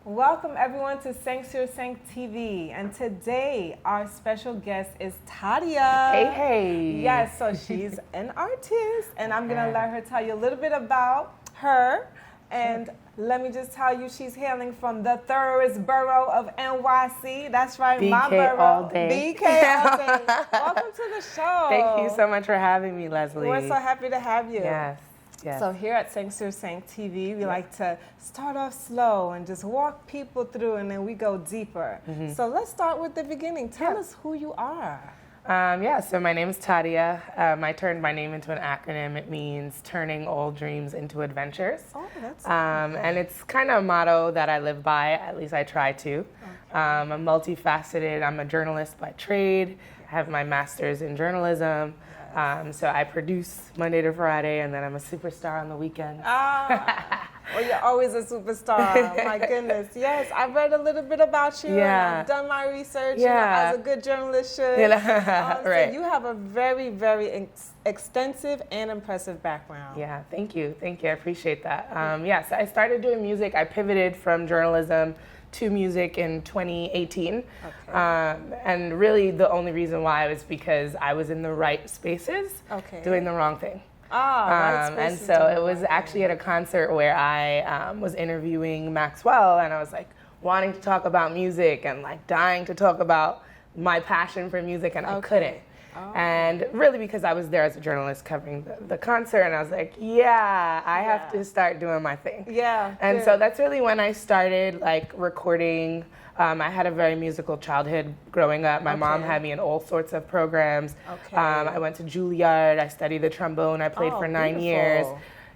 Welcome everyone to seg1 TV, and today our special guest is Tadia. Hey. Yes, so she's an artist, and I'm gonna let her tell you a little bit about her. And let me just tell you, she's hailing from the thoroughest borough of NYC. That's right, BK my borough. all day. BK all day. Welcome to the show. Thank you so much for having me, Leslie. We're so happy to have you. Yes. Yes. So here at seg1 TV, we like to start off slow and just walk people through, and then we go deeper. So let's start with the beginning. Tell us who you are. So my name is Tadia. I turned my name into an acronym. It means turning all dreams into adventures. Oh, that's And it's kind of a motto that I live by, at least I try to. Okay. I'm multifaceted. I'm a journalist by trade. I have my master's in journalism. So I produce Monday to Friday, and then I'm a superstar on the weekends. Well, you're always a superstar. My goodness. Yes, I've read a little bit about you, and I've done my research, as a good journalist should. Right. So you have a very, very extensive and impressive background. Yeah, thank you. Thank you. I appreciate that. Yes, I started doing music. I pivoted from journalism to music in 2018. Okay. And really the only reason why was because I was in the right spaces doing the wrong thing. Right and so it was actually at a concert where I was interviewing Maxwell, and I was like wanting to talk about music and like dying to talk about my passion for music, and I couldn't. And really because I was there as a journalist covering the concert, and I was like, I have to start doing my thing. And so that's really when I started like recording. I had a very musical childhood growing up. My mom had me in all sorts of programs. I went to Juilliard. I studied the trombone. I played for 9 years.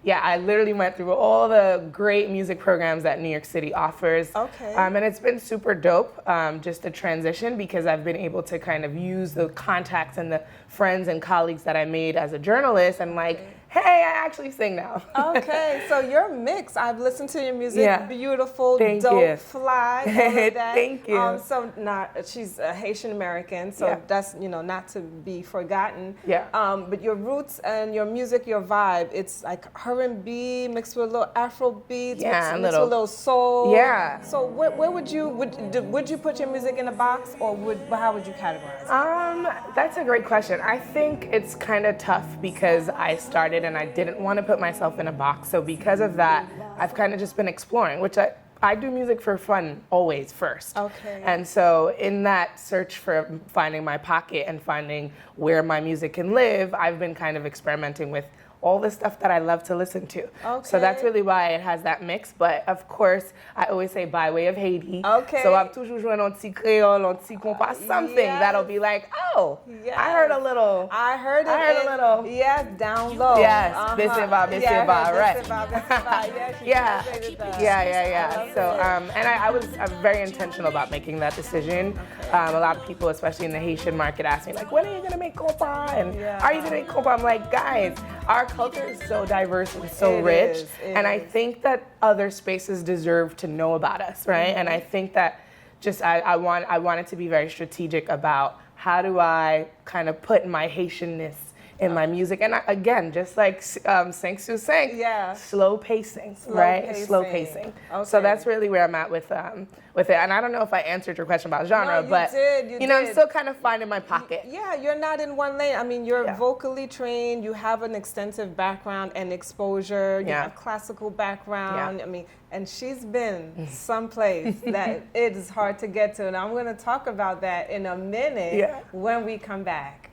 Yeah, I literally went through all the great music programs that New York City offers. And it's been super dope, just the transition, because I've been able to kind of use the contacts and the friends and colleagues that I made as a journalist, and like, hey, I actually sing now. So you're mixed. I've listened to your music. Beautiful, Thank dope, you. fly, all of that. Thank you. She's a Haitian American, so that's, not to be forgotten. But your roots and your music, your vibe, it's like R&B mixed with a little Afro beats, mixed with a little soul. So where would you put your music in a box, or how would you categorize it? That's a great question. I think it's kind of tough because I started and I didn't want to put myself in a box. So because of that, I've kind of just been exploring, which I do music for fun always first. And so in that search for finding my pocket and finding where my music can live, I've been kind of experimenting with all the stuff that I love to listen to. So that's really why it has that mix. But of course, I always say by way of Haiti. So I've toujours joué un petit créole, un petit compas, something that'll be like, I heard a little. I heard a little. Yes, down low. Yes, Bisseba, right. So, and I was very intentional about making that decision. A lot of people, especially in the Haitian market, ask me like, when are you gonna make compas? And are you gonna make compas? I'm like, guys, our culture is so diverse and so rich, and I think that other spaces deserve to know about us, right? And I think that just I wanted to be very strategic about how do I kind of put my Haitianness in my music, and again, just like seg1, slow pacing, right? Slow pacing. So that's really where I'm at with it. And I don't know if I answered your question about genre, but you know, I'm still kind of finding my pocket. You're not in one lane. I mean, you're vocally trained. You have an extensive background and exposure. You have classical background. I mean, and she's been someplace that it is hard to get to, and I'm going to talk about that in a minute when we come back.